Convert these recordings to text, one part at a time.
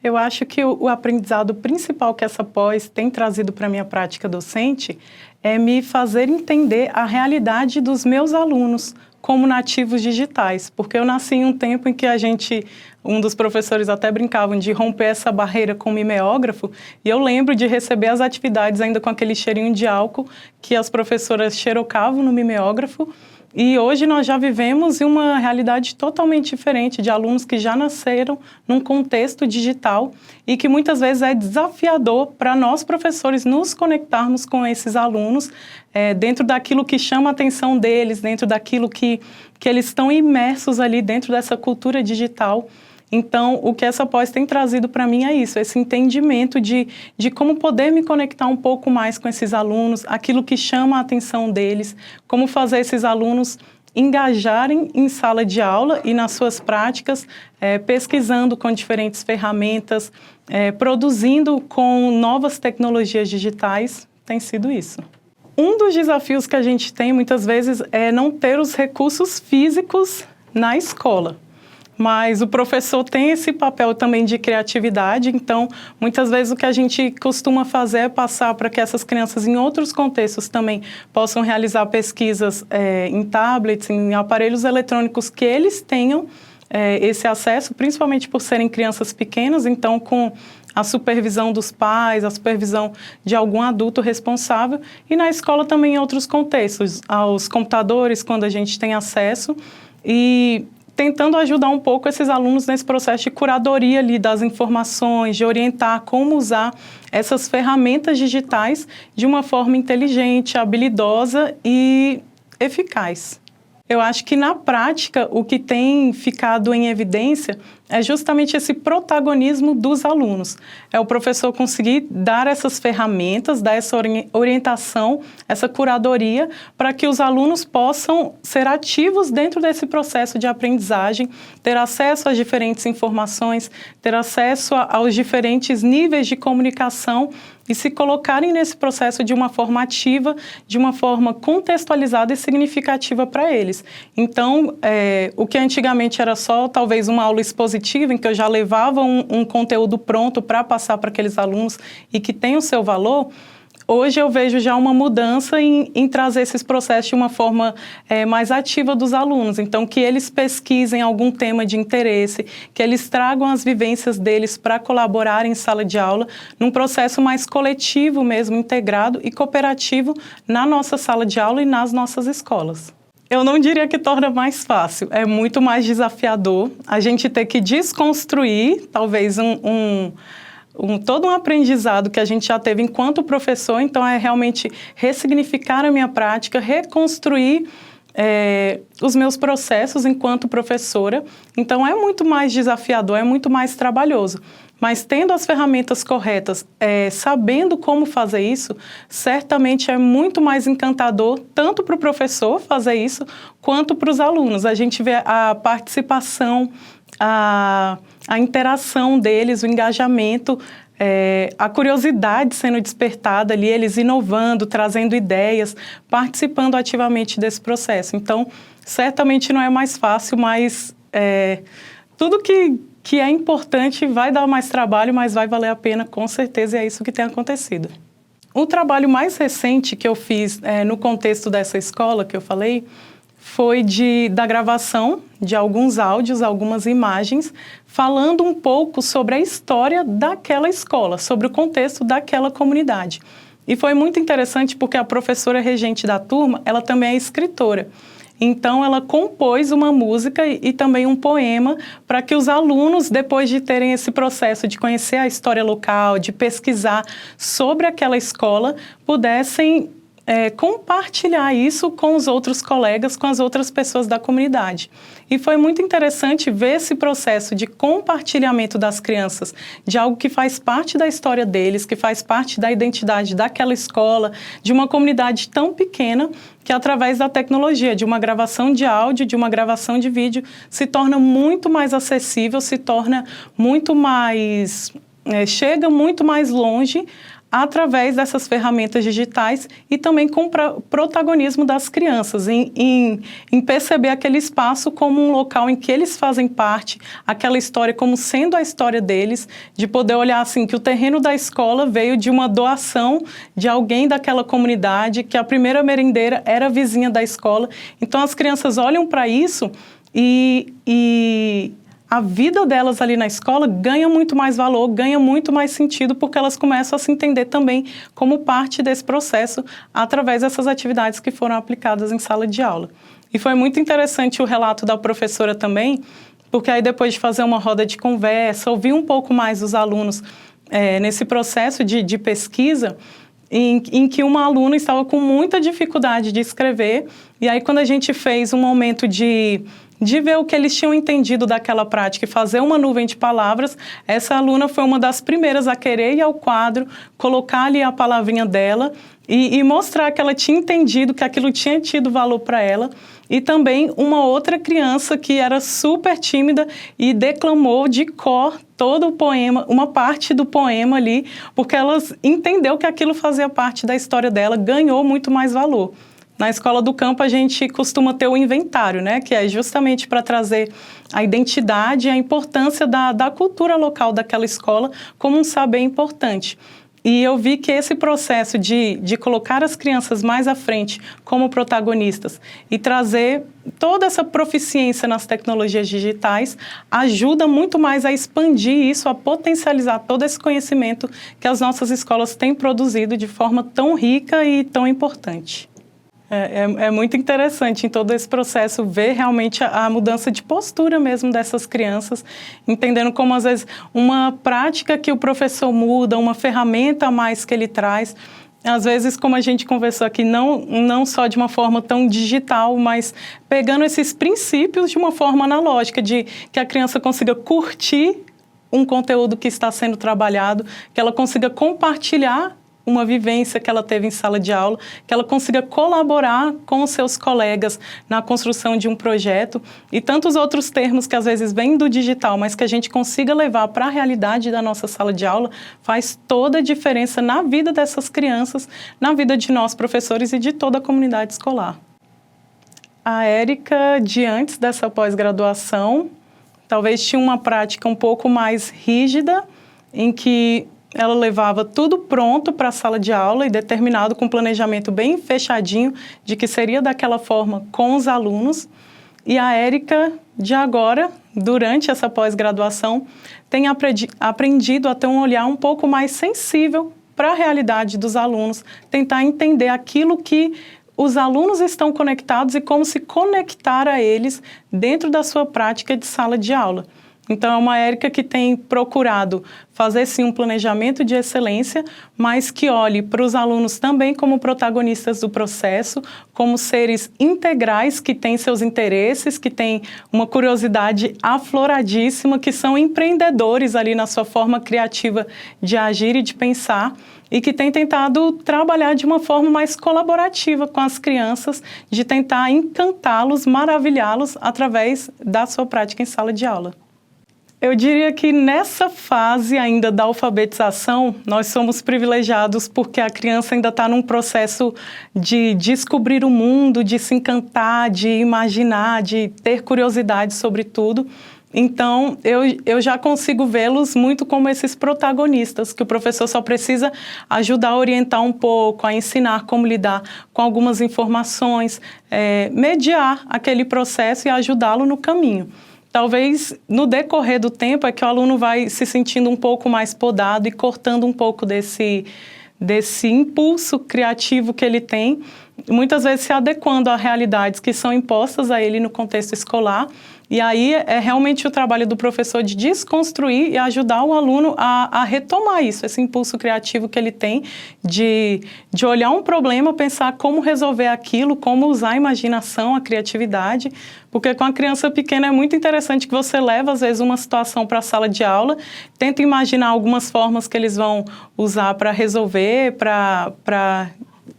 Eu acho que o aprendizado principal que essa pós tem trazido para a minha prática docente é me fazer entender a realidade dos meus alunos como nativos digitais, porque eu nasci em um tempo em que um dos professores até brincavam de romper essa barreira com o mimeógrafo, e eu lembro de receber as atividades ainda com aquele cheirinho de álcool que as professoras xerocavam no mimeógrafo. E hoje nós já vivemos em uma realidade totalmente diferente de alunos que já nasceram num contexto digital e que muitas vezes é desafiador para nós professores nos conectarmos com esses alunos dentro daquilo que chama a atenção deles, dentro daquilo que eles estão imersos ali dentro dessa cultura digital. Então, o que essa pós tem trazido para mim é isso, esse entendimento de como poder me conectar um pouco mais com esses alunos, aquilo que chama a atenção deles, como fazer esses alunos engajarem em sala de aula e nas suas práticas, pesquisando com diferentes ferramentas, produzindo com novas tecnologias digitais, tem sido isso. Um dos desafios que a gente tem muitas vezes é não ter os recursos físicos na escola. Mas o professor tem esse papel também de criatividade, então, muitas vezes o que a gente costuma fazer é passar para que essas crianças, em outros contextos também, possam realizar pesquisas em tablets, em aparelhos eletrônicos que eles tenham esse acesso, principalmente por serem crianças pequenas, então, com a supervisão dos pais, a supervisão de algum adulto responsável, e na escola também em outros contextos, aos computadores, quando a gente tem acesso, e tentando ajudar um pouco esses alunos nesse processo de curadoria ali das informações, de orientar como usar essas ferramentas digitais de uma forma inteligente, habilidosa e eficaz. Eu acho que, na prática, o que tem ficado em evidência é justamente esse protagonismo dos alunos. É o professor conseguir dar essas ferramentas, dar essa orientação, essa curadoria, para que os alunos possam ser ativos dentro desse processo de aprendizagem, ter acesso às diferentes informações, ter acesso aos diferentes níveis de comunicação e se colocarem nesse processo de uma forma ativa, de uma forma contextualizada e significativa para eles. Então, o que antigamente era só talvez uma aula expositiva, em que eu já levava um conteúdo pronto para passar para aqueles alunos e que tem o seu valor, hoje eu vejo já uma mudança em trazer esses processos de uma forma mais ativa dos alunos. Então, que eles pesquisem algum tema de interesse, que eles tragam as vivências deles para colaborar em sala de aula, num processo mais coletivo mesmo, integrado e cooperativo na nossa sala de aula e nas nossas escolas. Eu não diria que torna mais fácil, é muito mais desafiador a gente ter que desconstruir, talvez, todo um aprendizado que a gente já teve enquanto professor. Então, é realmente ressignificar a minha prática, reconstruir os meus processos enquanto professora. Então, é muito mais desafiador, é muito mais trabalhoso. Mas tendo as ferramentas corretas, sabendo como fazer isso, certamente é muito mais encantador, tanto para o professor fazer isso, quanto para os alunos. A gente vê a participação, a interação deles, o engajamento, a curiosidade sendo despertada ali, eles inovando, trazendo ideias, participando ativamente desse processo. Então, certamente não é mais fácil, mas tudo que é importante vai dar mais trabalho, mas vai valer a pena, com certeza, e é isso que tem acontecido. O trabalho mais recente que eu fiz no contexto dessa escola que eu falei foi da gravação de alguns áudios, algumas imagens, falando um pouco sobre a história daquela escola, sobre o contexto daquela comunidade. E foi muito interessante porque a professora regente da turma, ela também é escritora. Então, ela compôs uma música e também um poema para que os alunos, depois de terem esse processo de conhecer a história local, de pesquisar sobre aquela escola, pudessem compartilhar isso com os outros colegas, com as outras pessoas da comunidade. E foi muito interessante ver esse processo de compartilhamento das crianças, de algo que faz parte da história deles, que faz parte da identidade daquela escola, de uma comunidade tão pequena, que através da tecnologia, de uma gravação de áudio, de uma gravação de vídeo, se torna muito mais acessível, se torna muito mais chega muito mais longe através dessas ferramentas digitais e também com o protagonismo das crianças, em perceber aquele espaço como um local em que eles fazem parte, aquela história como sendo a história deles, de poder olhar assim que o terreno da escola veio de uma doação de alguém daquela comunidade, que a primeira merendeira era vizinha da escola. Então as crianças olham para isso e a vida delas ali na escola ganha muito mais valor, ganha muito mais sentido, porque elas começam a se entender também como parte desse processo através dessas atividades que foram aplicadas em sala de aula. E foi muito interessante o relato da professora também, porque aí depois de fazer uma roda de conversa, ouvir um pouco mais dos alunos nesse processo de pesquisa, em que uma aluna estava com muita dificuldade de escrever, e aí quando a gente fez um momento de ver o que eles tinham entendido daquela prática e fazer uma nuvem de palavras, essa aluna foi uma das primeiras a querer ir ao quadro, colocar ali a palavrinha dela e mostrar que ela tinha entendido, que aquilo tinha tido valor para ela. E também uma outra criança que era super tímida e declamou de cor todo o poema, uma parte do poema ali, porque ela entendeu que aquilo fazia parte da história dela, ganhou muito mais valor. Na Escola do Campo, a gente costuma ter o inventário, né? Que é justamente para trazer a identidade e a importância da cultura local daquela escola como um saber importante. E eu vi que esse processo de colocar as crianças mais à frente como protagonistas e trazer toda essa proficiência nas tecnologias digitais ajuda muito mais a expandir isso, a potencializar todo esse conhecimento que as nossas escolas têm produzido de forma tão rica e tão importante. É muito interessante em todo esse processo ver realmente a mudança de postura mesmo dessas crianças, entendendo como às vezes uma prática que o professor muda, uma ferramenta a mais que ele traz, às vezes, como a gente conversou aqui, não só de uma forma tão digital, mas pegando esses princípios de uma forma analógica, de que a criança consiga curtir um conteúdo que está sendo trabalhado, que ela consiga compartilhar uma vivência que ela teve em sala de aula, que ela consiga colaborar com os seus colegas na construção de um projeto e tantos outros termos que às vezes vêm do digital, mas que a gente consiga levar para a realidade da nossa sala de aula, faz toda a diferença na vida dessas crianças, na vida de nós professores e de toda a comunidade escolar. A Érica, de antes dessa pós-graduação, talvez tinha uma prática um pouco mais rígida, em que ela levava tudo pronto para a sala de aula e determinado com um planejamento bem fechadinho de que seria daquela forma com os alunos. E a Érica, de agora, durante essa pós-graduação, tem aprendido a ter um olhar um pouco mais sensível para a realidade dos alunos, tentar entender aquilo que os alunos estão conectados e como se conectar a eles dentro da sua prática de sala de aula. Então, é uma Érica que tem procurado fazer, sim, um planejamento de excelência, mas que olhe para os alunos também como protagonistas do processo, como seres integrais que têm seus interesses, que têm uma curiosidade afloradíssima, que são empreendedores ali na sua forma criativa de agir e de pensar, e que têm tentado trabalhar de uma forma mais colaborativa com as crianças, de tentar encantá-los, maravilhá-los através da sua prática em sala de aula. Eu diria que nessa fase ainda da alfabetização, nós somos privilegiados porque a criança ainda está num processo de descobrir o mundo, de se encantar, de imaginar, de ter curiosidade sobre tudo. Então, eu já consigo vê-los muito como esses protagonistas, que o professor só precisa ajudar a orientar um pouco, a ensinar como lidar com algumas informações, mediar aquele processo e ajudá-lo no caminho. Talvez no decorrer do tempo é que o aluno vai se sentindo um pouco mais podado e cortando um pouco desse impulso criativo que ele tem, muitas vezes se adequando a realidades que são impostas a ele no contexto escolar. E aí é realmente o trabalho do professor de desconstruir e ajudar o aluno a retomar isso, esse impulso criativo que ele tem de olhar um problema, pensar como resolver aquilo, como usar a imaginação, a criatividade, porque com a criança pequena é muito interessante que você leva, às vezes, uma situação para a sala de aula, tenta imaginar algumas formas que eles vão usar para resolver, para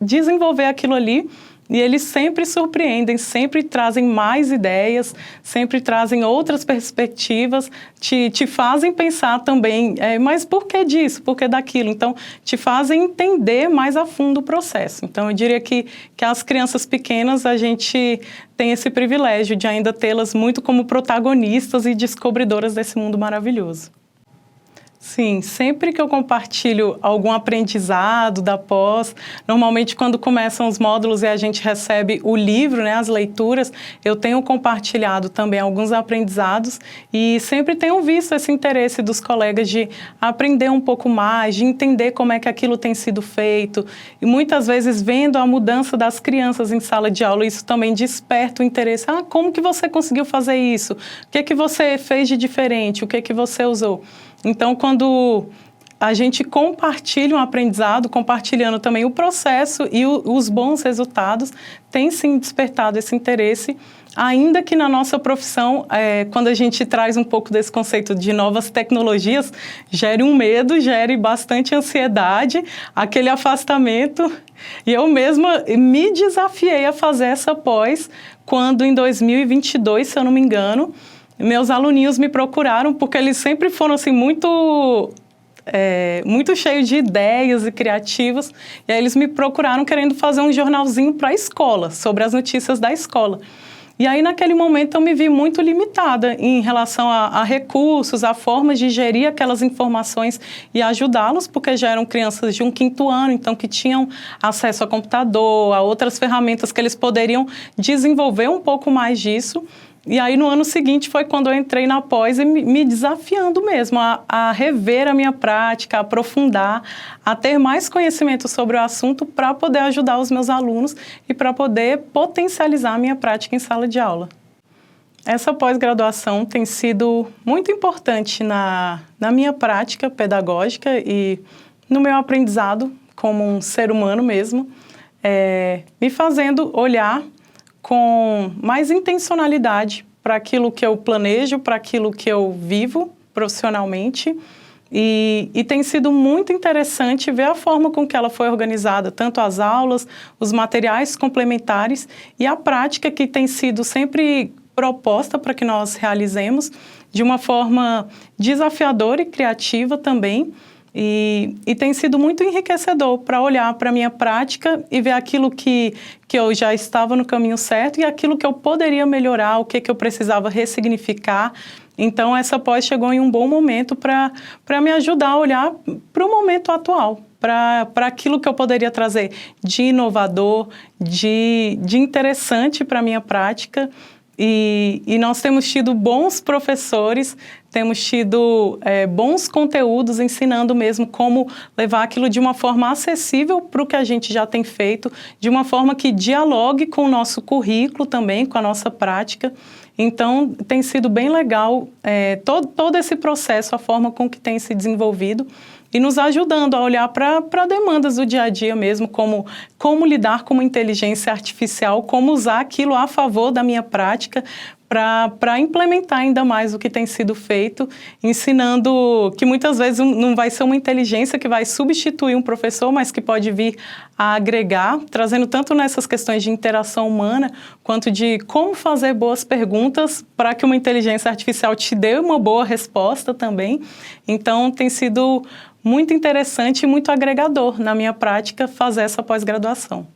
desenvolver aquilo ali. e eles sempre surpreendem, sempre trazem mais ideias, sempre trazem outras perspectivas, te fazem pensar também, mas por que disso, por que daquilo? Então, te fazem entender mais a fundo o processo. Então, eu diria que as crianças pequenas, a gente tem esse privilégio de ainda tê-las muito como protagonistas e descobridoras desse mundo maravilhoso. Sim, sempre que eu compartilho algum aprendizado da pós, normalmente quando começam os módulos e a gente recebe o livro, né, as leituras, eu tenho compartilhado também alguns aprendizados e sempre tenho visto esse interesse dos colegas de aprender um pouco mais, de entender como é que aquilo tem sido feito e muitas vezes vendo a mudança das crianças em sala de aula, isso também desperta o interesse. Ah, como que você conseguiu fazer isso? O que que você fez de diferente? O que que você usou? Então, quando a gente compartilha um aprendizado, compartilhando também o processo e os bons resultados, tem sim despertado esse interesse, ainda que na nossa profissão, quando a gente traz um pouco desse conceito de novas tecnologias, gere um medo, gere bastante ansiedade, aquele afastamento. E eu mesma me desafiei a fazer essa pós, quando em 2022, se eu não me engano, meus aluninhos me procuraram porque eles sempre foram assim muito cheios de ideias e criativos, e aí eles me procuraram querendo fazer um jornalzinho para a escola, sobre as notícias da escola. E aí naquele momento eu me vi muito limitada em relação a recursos, a formas de gerir aquelas informações e ajudá-los, porque já eram crianças de um 5º ano, então que tinham acesso a computador, a outras ferramentas que eles poderiam desenvolver um pouco mais disso. E aí, no ano seguinte, foi quando eu entrei na pós e me desafiando mesmo a rever a minha prática, a aprofundar, a ter mais conhecimento sobre o assunto para poder ajudar os meus alunos e para poder potencializar a minha prática em sala de aula. Essa pós-graduação tem sido muito importante na minha prática pedagógica e no meu aprendizado como um ser humano mesmo, me fazendo olhar com mais intencionalidade para aquilo que eu planejo, para aquilo que eu vivo profissionalmente. E tem sido muito interessante ver a forma com que ela foi organizada, tanto as aulas, os materiais complementares e a prática que tem sido sempre proposta para que nós realizemos de uma forma desafiadora e criativa também. E tem sido muito enriquecedor para olhar para a minha prática e ver aquilo que eu já estava no caminho certo e aquilo que eu poderia melhorar, o que eu precisava ressignificar. Então, essa pós chegou em um bom momento para me ajudar a olhar para o momento atual, para aquilo que eu poderia trazer de inovador, de interessante para a minha prática. E nós temos tido bons professores, temos tido bons conteúdos ensinando mesmo como levar aquilo de uma forma acessível para o que a gente já tem feito, de uma forma que dialogue com o nosso currículo também, com a nossa prática. Então, tem sido bem legal todo esse processo, a forma com que tem se desenvolvido e nos ajudando a olhar para demandas do dia a dia mesmo, como lidar com uma inteligência artificial, como usar aquilo a favor da minha prática para implementar ainda mais o que tem sido feito, ensinando que muitas vezes não vai ser uma inteligência que vai substituir um professor, mas que pode vir a agregar, trazendo tanto nessas questões de interação humana, quanto de como fazer boas perguntas para que uma inteligência artificial te dê uma boa resposta também. Então, tem sido muito interessante e muito agregador na minha prática fazer essa pós-graduação.